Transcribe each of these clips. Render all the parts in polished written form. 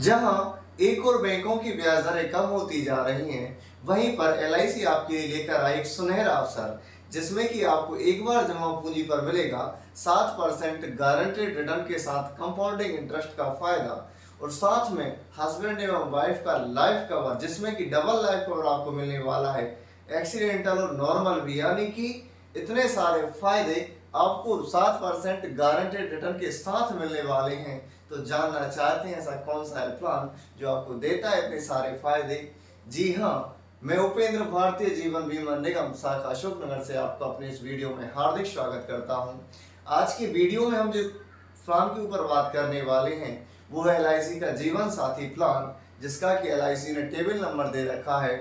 जहां एक और बैंकों की ब्याज दरें कम होती जा रही हैं, वहीं पर एलआईसी आपके लिए लेकर आई एक सुनहरा अवसर, जिसमें कि आपको एक बार जमा पूंजी पर मिलेगा 7% गारंटेड रिटर्न के साथ कंपाउंडिंग इंटरेस्ट का फायदा, और साथ में हस्बैंड एवं वाइफ का लाइफ कवर, जिसमें कि डबल लाइफ कवर आपको मिलने वाला है, एक्सीडेंटल और नॉर्मल भी, यानी कि इतने सारे फायदे आपको 7% गारंटेड रिटर्न के साथ मिलने वाले हैं। तो जानना चाहते हैं ऐसा कौन सा है प्लान जो आपको देता है इतने सारे फायदे? जी हाँ, मैं उपेंद्र भारतीय जीवन बीमा निगम शाखा अशोकनगर से आपका अपने इस वीडियो में हार्दिक स्वागत करता हूं। आज की वीडियो में हम जिस प्लान के ऊपर बात करने वाले हैं वो है एलआईसी का जीवन साथी प्लान, जिसका कि एलआईसी ने टेबल नंबर दे रखा है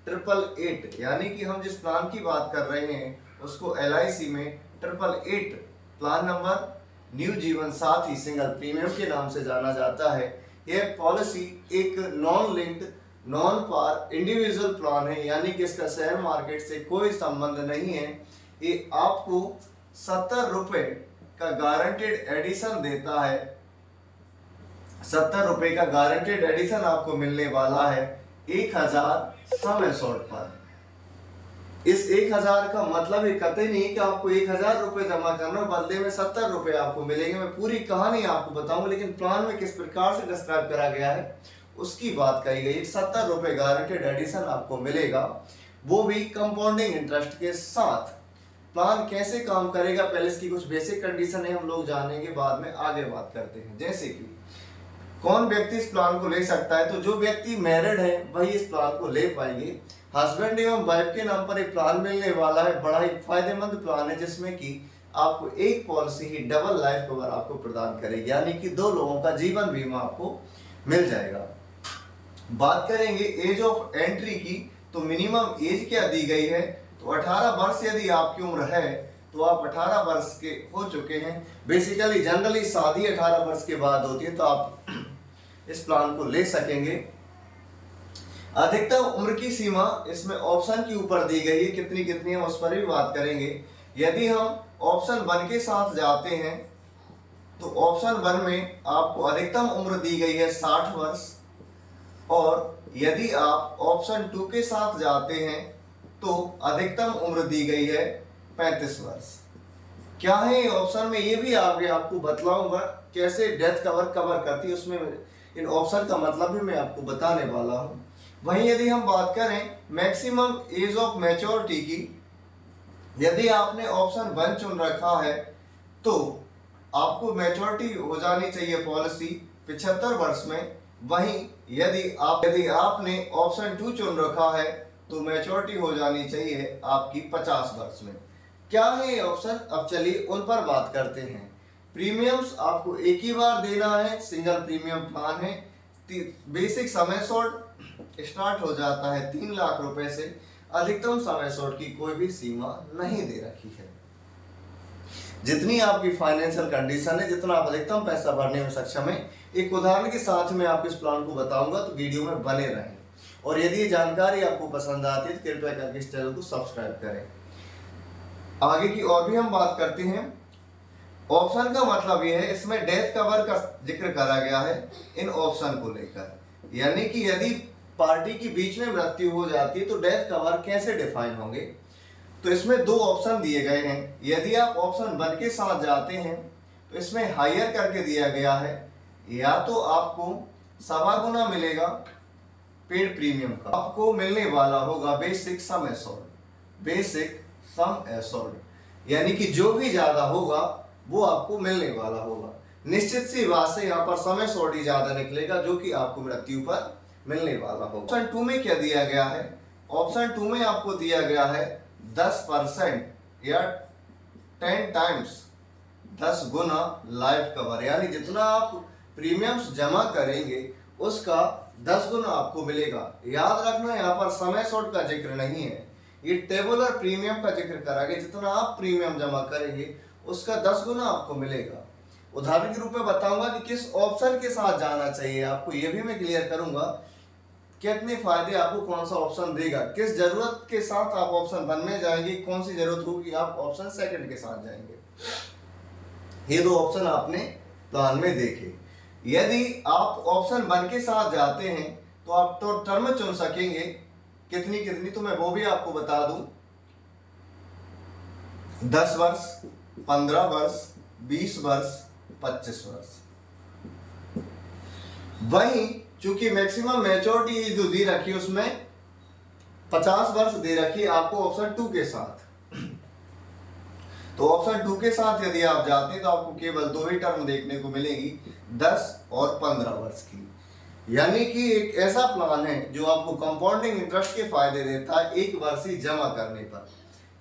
888। यानी कि हम जिस प्लान की बात कर रहे हैं उसको एलआईसी में 888 प्लान नंबर न्यू जीवन साथी सिंगल प्रीमियम के नाम से जाना जाता है। यह पॉलिसी एक नॉन लिंक्ड नॉन पार इंडिविजुअल प्लान है, यानी कि इसका शेयर मार्केट से कोई संबंध नहीं है। ये आपको 70 रुपए का गारंटेड एडिशन देता है। 70 रुपए का गारंटेड एडिशन आपको मिलने वाला है 1000 सम एश्योर्ड पर। इस 1000 का मतलब ये कतई नहीं कि आपको 1000 रुपए जमा करना, बदले में 70 रुपए आपको मिलेंगे। मैं पूरी कहानी आपको बताऊंगा, लेकिन प्लान में किस प्रकार से डिस्क्राइब करा गया है उसकी बात कही गई। 70 रुपए गारंटेड एडिशन आपको मिलेगा, वो भी कंपाउंडिंग इंटरेस्ट के साथ। प्लान कैसे काम करेगा, पहले इसकी कुछ बेसिक कंडीशन है हम लोग जानेंगे, बाद में आगे बात करते हैं। जैसे कि कौन व्यक्ति इस प्लान को ले सकता है, तो जो व्यक्ति मैरिड है वही इस प्लान को ले पाएंगे। हस्बैंड एवं वाइफ के नाम पर एक प्लान मिलने वाला है। बड़ा ही फायदेमंद प्लान है, जिसमें कि आपको एक पॉलिसी ही डबल लाइफ कवर आपको प्रदान करेगी, यानी कि 2 लोगों का जीवन बीमा आपको मिल जाएगा। बात करेंगे एज ऑफ एंट्री की, तो मिनिमम एज क्या दी गई है, तो 18 वर्ष यदि आपकी उम्र है तो आप 18 वर्ष के हो चुके हैं। बेसिकली जनरली शादी 18 वर्ष के बाद होती है, तो आप इस प्लान को ले सकेंगे। अधिकतम उम्र की सीमा इसमें ऑप्शन के ऊपर दी गई है, कितनी कितनी हम उस पर भी बात करेंगे। यदि हम ऑप्शन 1 के साथ जाते हैं तो ऑप्शन 1 में आपको अधिकतम उम्र दी गई है 60 वर्ष, और यदि आप ऑप्शन 2 के साथ जाते हैं तो अधिकतम उम्र दी गई है 35 वर्ष। क्या है ऑप्शन में, ये भी आगे आपको बतलाऊंगा कैसे डेथ कवर करती है, उसमें इन ऑप्शन का मतलब भी मैं आपको बताने वाला हूं। वहीं यदि हम बात करें मैक्सिमम एज ऑफ मैच्योरिटी की, यदि आपने ऑप्शन 1 चुन रखा है तो आपको मैच्योरिटी हो जानी चाहिए पॉलिसी 75 वर्ष में। वहीं यदि आपने ऑप्शन 2 चुन रखा है तो मैच्योरिटी हो जानी चाहिए आपकी 50 वर्ष में। क्या है ये ऑप्शन, अब चलिए उन पर बात करते हैं। प्रीमियम्स आपको एक ही बार देना है, सिंगल प्रीमियम प्लान है। बेसिक सम एश्योर्ड स्टार्ट हो जाता है 3 लाख रुपए से। अधिकतम सम एश्योर्ड की कोई भी सीमा नहीं दे रखी है। जितनी आपकी फाइनेंशियल कंडीशन है, जितना आप अधिकतम पैसा भरने में सक्षम है, एक उदाहरण के साथ मैं आपको इस प्लान को बताऊंगा, तो वीडियो में बने रहें। और यदि ये जानकारी आपको पसंद आती है तो कृपया करके इस चैनल को सब्सक्राइब करें। आगे की और भी हम बात करते हैं। ऑप्शन का मतलब यह है, इसमें डेथ कवर का जिक्र करा गया है इन ऑप्शन को लेकर, यानी कि यदि पार्टी की बीच में मृत्यु हो जाती है तो डेथ कवर कैसे डिफाइन होंगे। तो इसमें 2 ऑप्शन दिए गए हैं। यदि आप ऑप्शन 1 के साथ जाते हैं तो इसमें हायर करके दिया गया है, या तो आपको 1.25 गुना मिलेगा पेड प्रीमियम का, आपको मिलने वाला होगा बेसिक सम एश्योर्ड, यानी कि जो भी ज्यादा होगा वो आपको मिलने वाला होगा। निश्चित सी बात से यहाँ पर सम एश्योर्ड ही ज्यादा निकलेगा, जो कि आपको मृत्यु पर मिलने वाला होगा। ऑप्शन 2 में क्या दिया गया है, ऑप्शन 2 में आपको दिया गया है 10% या 10 टाइम्स 10 गुना लाइफ कवर, यानी जितना आप प्रीमियम्स जमा करेंगे उसका 10 गुना आपको मिलेगा। याद रखना यहाँ पर सम एश्योर्ड का जिक्र नहीं है, ये टेबुलर प्रीमियम का जिक्र करा गया। जितना आप प्रीमियम जमा करेंगे उसका 10 गुना आपको मिलेगा। उदाहरण के रूप में बताऊंगा कि किस ऑप्शन के साथ जाना चाहिए आपको, ये भी मैं क्लियर करूंगा कितने फायदे आपको कौन सा ऑप्शन देगा, किस जरूरत के साथ आप ऑप्शन 1 में जाएंगे, कौन सी जरूरत होगी आप ऑप्शन 2 के साथ जाएंगे। ये 2 ऑप्शन आपने प्लान में देखे। यदि आप ऑप्शन 1 के साथ जाते हैं तो आप तो टर्म चुन सकेंगे कितनी कितनी, तो मैं वो भी आपको बता दूं, 10 वर्ष, 15 वर्ष, 20 वर्ष, 25 वर्ष। वहीं चूंकि मैक्सिमम मैच्योरिटी एज जो दे रखी है उसमें 50 वर्ष दे रखी है आपको ऑप्शन 2 के साथ। तो ऑप्शन 2 के साथ यदि आप जाते हैं तो आपको केवल 2 ही टर्म देखने को मिलेगी, 10 और 15 वर्ष की। यानी कि एक ऐसा प्लान है जो आपको कंपाउंडिंग इंटरेस्ट के फायदे देता है 1 वर्ष ही जमा करने पर।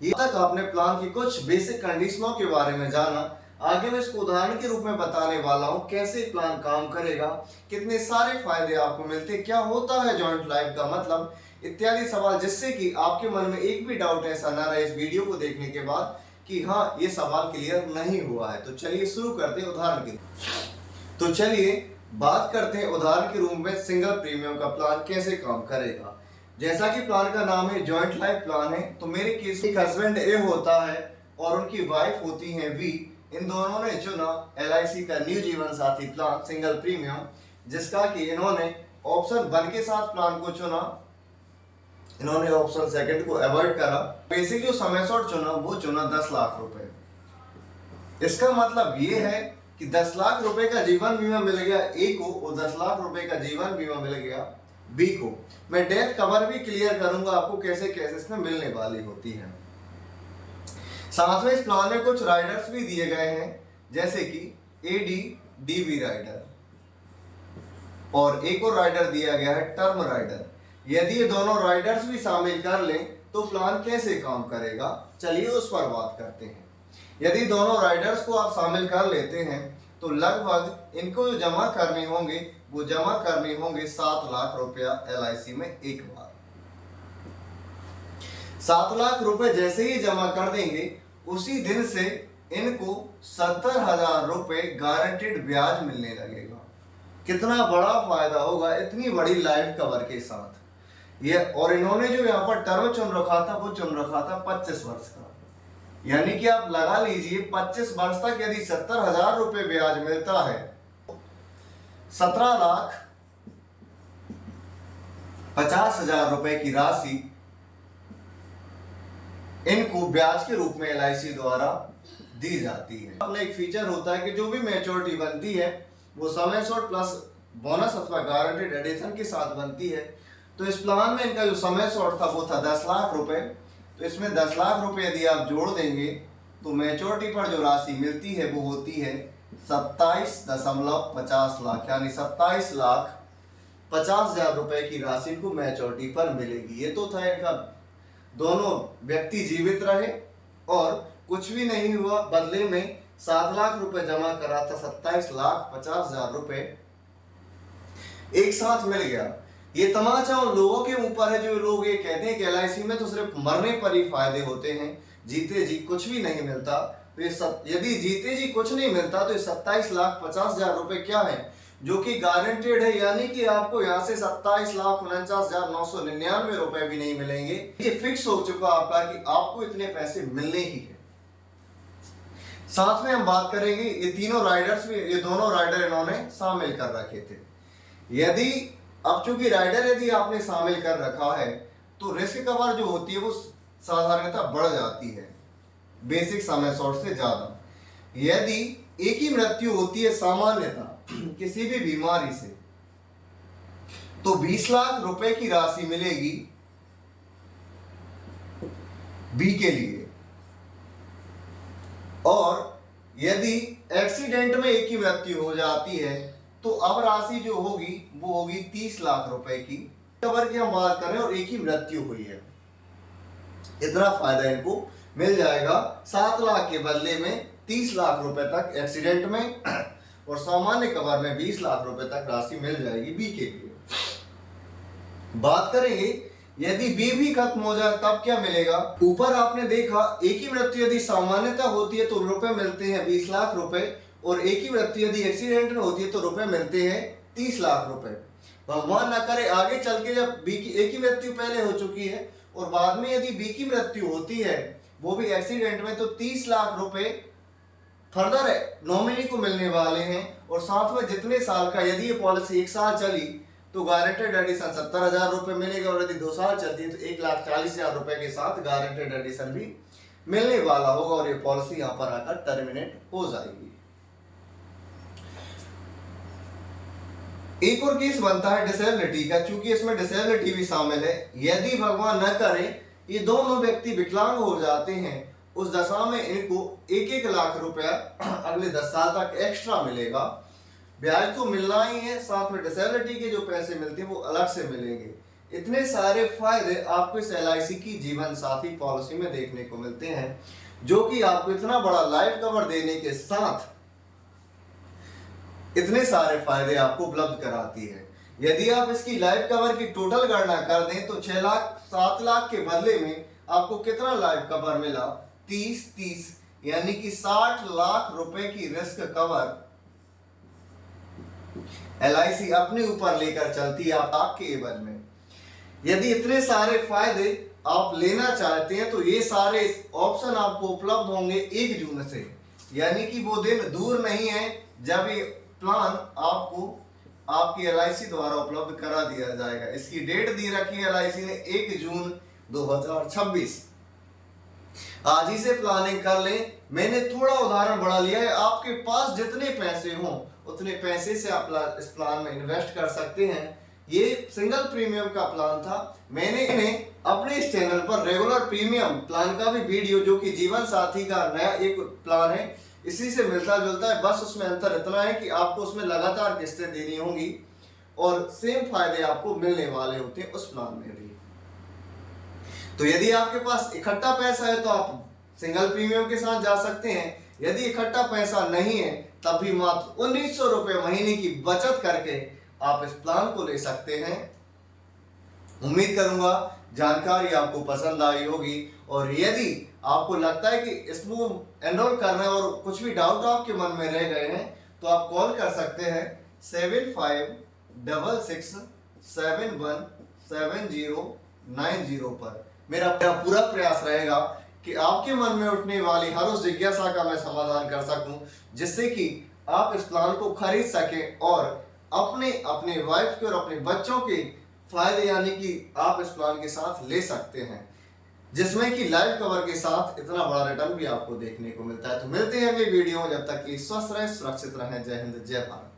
ये तक आपने प्लान की कुछ बेसिक कंडीशनों के बारे में जाना। आगे मैं इसको उदाहरण के रूप में बताने वाला हूं कैसे प्लान काम करेगा, कितने सारे फायदे आपको मिलते, क्या होता है जॉइंट लाइफ का मतलब, इत्यादि सवाल, जिससे कि आपके मन में एक भी डाउट ऐसा ना रहे इस वीडियो को देखने के बाद कि हाँ ये सवाल क्लियर नहीं हुआ है। तो चलिए शुरू करते हैं उदाहरण के। तो चलिए बात करते हैं उदाहरण के रूप में सिंगल प्रीमियम का प्लान कैसे काम करेगा। जैसा कि प्लान का नाम है जॉइंट लाइफ प्लान है, तो मेरे केस एक हस्बैंड ए होता है और उनकी वाइफ होती है वी। इन दोनों ने चुना LIC का न्यू जीवन साथी प्लान सिंगल प्रीमियम, जिसका कि इन्होंने ऑप्शन 1 के साथ प्लान को चुना, इन्होंने ऑप्शन 2 को अवॉइड करा। बेसिक जो समय शॉर्ट चुना वो चुना 10 लाख रुपए। इसका मतलब ये है कि 10 लाख रुपए का जीवन बीमा मिल गया ए को और 10 लाख रुपए का जीवन बीमा मिल गया बी को। मैं डेथ कवर भी क्लियर करूंगा आपको कैसे कैसे इसमें मिलने वाली होती है। साथ में इस प्लान में कुछ राइडर्स भी दिए गए हैं, जैसे कि AD DB राइडर, और एक और राइडर दिया गया है टर्म राइडर। यदि ये दोनों राइडर्स भी शामिल कर लें तो प्लान कैसे काम करेगा, चलिए उस पर बात करते हैं। यदि दोनों राइडर्स को आप शामिल कर लेते हैं तो लगभग इनको जो जमा करने होंगे वो जमा करने होंगे 7 लाख रुपया LIC में एक बार। 7 लाख रुपए जैसे ही जमा कर देंगे उसी दिन से इनको 70,000 रुपए गारंटीड ब्याज मिलने लगेगा। कितना बड़ा फायदा होगा इतनी बड़ी लाइफ कवर के साथ ये। और इन्होंने जो यहाँ पर टर्म चुन रखा था वो चुन रखा था 25 वर्ष का, यानी कि आप लगा लीजिए 25 वर्ष तक यदि 70,000 रुपए ब्याज मिलता है, 17,50,000 रुपए की राशि इनको ब्याज के रूप में LIC द्वारा दी जाती है। अपना एक फीचर होता है कि जो भी मैच्योरिटी बनती है वो समय शॉर्ट प्लस बोनस अथवा गारंटीड एडिशन के साथ बनती है। तो इस प्लान में इनका जो समय शॉर्ट था वो था 10 लाख रुपए। तो इसमें 10 लाख रुपए यदि आप जोड़ देंगे तो मैच्योरिटी पर जो राशि मिलती है वो होती है 27.50 लाख, यानी 27,50,000 रुपए की राशि को मैच्योरिटी पर मिलेगी। ये तो था इनका, दोनों व्यक्ति जीवित रहे और कुछ भी नहीं हुआ, बदले में 7 लाख रुपए जमा करा था, 27,50,000 रुपए एक साथ मिल गया। ये तमाचा उन लोगों के ऊपर है जो लोग ये कहते हैं कि LIC में तो सिर्फ मरने पर ही फायदे होते हैं, जीते जी कुछ भी नहीं मिलता। तो ये यदि जीते जी कुछ नहीं मिलता तो ये 27,50,000 रुपए क्या है जो कि गारंटेड है, यानी कि आपको यहाँ से 27,49,999 रुपए भी नहीं मिलेंगे। ये फिक्स हो चुका आपका कि आपको इतने पैसे मिलने ही है। साथ में हम बात करेंगे ये तीनों राइडर्स भी, ये दोनों राइडर इन्होंने शामिल कर रखे थे। यदि अब चूंकि राइडर यदि आपने शामिल कर रखा है तो रिस्क कवर जो होती है वो साधारणतः बढ़ जाती है बेसिक समय शॉर्ट से ज्यादा। यदि एक ही मृत्यु होती है सामान्यतः किसी भी बीमारी से तो 20 लाख रुपए की राशि मिलेगी बी के लिए, और यदि एक्सीडेंट में एक ही मृत्यु हो जाती है तो अब राशि जो होगी वो होगी 30 लाख रुपए की। कवर की हम बात करें और एक ही मृत्यु हुई है, इतना फायदा इनको मिल जाएगा। 7 लाख के बदले में 30 लाख रुपए तक एक्सीडेंट में और सामान्य कवर में 20 लाख रुपए तक राशि मिल जाएगी बी के लिए। बात करेंगे यदि बी भी खत्म हो जाए तब क्या मिलेगा। ऊपर आपने देखा एक ही मृत्यु यदि सामान्यता होती है तो रुपए मिलते हैं 20 लाख रुपए, और एक ही मृत्यु यदि एक्सीडेंट में होती है तो रुपए मिलते हैं 30 लाख रुपए। भगवान ना करे आगे चल के जब बी की एक ही मृत्यु पहले हो चुकी है और बाद में यदि बी की मृत्यु होती है वो भी एक्सीडेंट में, तो 30 लाख रुपए फर्दर नॉमिनी को मिलने वाले हैं। और साथ में जितने साल का, यदि ये पॉलिसी 1 साल चली तो गारंटेड एडिशन 70,000 रुपये मिलेगा, और यदि 2 साल चलती है तो 1,40,000 रुपये के साथ गारंटेड एडिशन भी मिलने वाला होगा, और ये पॉलिसी यहाँ पर आकर टर्मिनेट हो जाएगी। एक और केस बनता है डिसेबिलिटी का, चूंकि इसमें डिसेबिलिटी भी शामिल है। यदि भगवान न करे ये दोनों व्यक्ति विकलांग हो जाते हैं, उस दशा में इनको 1-1 लाख रुपया अगले 10 साल तक एक्स्ट्रा मिलेगा। ब्याज तो मिलना ही है, साथ में डिसेबिलिटी के जो पैसे मिलते हैं वो अलग से मिलेंगे। इतने सारे फायदे आपको इस LIC की जीवन साथी पॉलिसी में देखने को मिलते हैं, जो कि आपको इतना बड़ा लाइफ कवर देने के साथ इतने सारे फायदे आपको उपलब्ध कराती है। यदि आप इसकी लाइफ कवर की टोटल गणना कर दें तो 6 लाख 7 लाख के बदले में आपको कितना लाइफ कवर मिला, 30-30 यानी कि 60 लाख रुपए की रिस्क कवर LIC अपने ऊपर लेकर चलती है आपके एवज में। यदि इतने सारे फायदे आप लेना चाहते हैं तो ये सारे ऑप्शन आपको उपलब्ध होंगे 1 जून से, यानी कि वो दिन दूर नहीं है जब ये प्लान आपको आपकी LIC द्वारा उपलब्ध करा दिया जाएगा। इसकी डेट दी रखी है LIC ने 1 जून 2026। आज ही से प्लानिंग कर लें। मैंने थोड़ा उदाहरण बढ़ा लिया है, आपके पास जितने पैसे हों उतने पैसे से आप इस प्लान में इन्वेस्ट कर सकते हैं। ये सिंगल प्रीमियम का प्लान था। मैंने अपने इस चैनल पर रेगुलर प्रीमियम प्लान का भी वीडियो, जो कि जीवन साथी का नया एक प्लान है, इसी से मिलता जुलता है, बस उसमें अंतर इतना है कि आपको उसमें लगातार किस्तें देनी होंगी और सेम फायदे आपको मिलने वाले होते हैं उस प्लान में भी। तो यदि आपके पास इकट्ठा पैसा है तो आप सिंगल प्रीमियम के साथ जा सकते हैं। यदि इकट्ठा पैसा नहीं है तब भी मात्र 1900 रुपये महीने की बचत करके आप इस प्लान को ले सकते हैं। उम्मीद करूंगा जानकारी आपको पसंद आई होगी, और यदि आपको लगता है कि इसमें एनरोल करना है और कुछ भी डाउट आपके मन में रह गए हैं तो आप कॉल कर सकते हैं 7566717090 पर। मेरा पूरा प्रयास रहेगा कि आपके मन में उठने वाली हर उस जिज्ञासा का मैं समाधान कर सकूं, जिससे कि आप इस प्लान को खरीद सकें और अपने वाइफ के और अपने बच्चों के फायदे, यानी कि आप इस प्लान के साथ ले सकते हैं, जिसमें कि लाइफ कवर के साथ इतना बड़ा रिटर्न भी आपको देखने को मिलता है। तो मिलते हैं अगली वीडियो में, जब तक कि स्वस्थ रहें, सुरक्षित रहें। जय हिंद, जय भारत।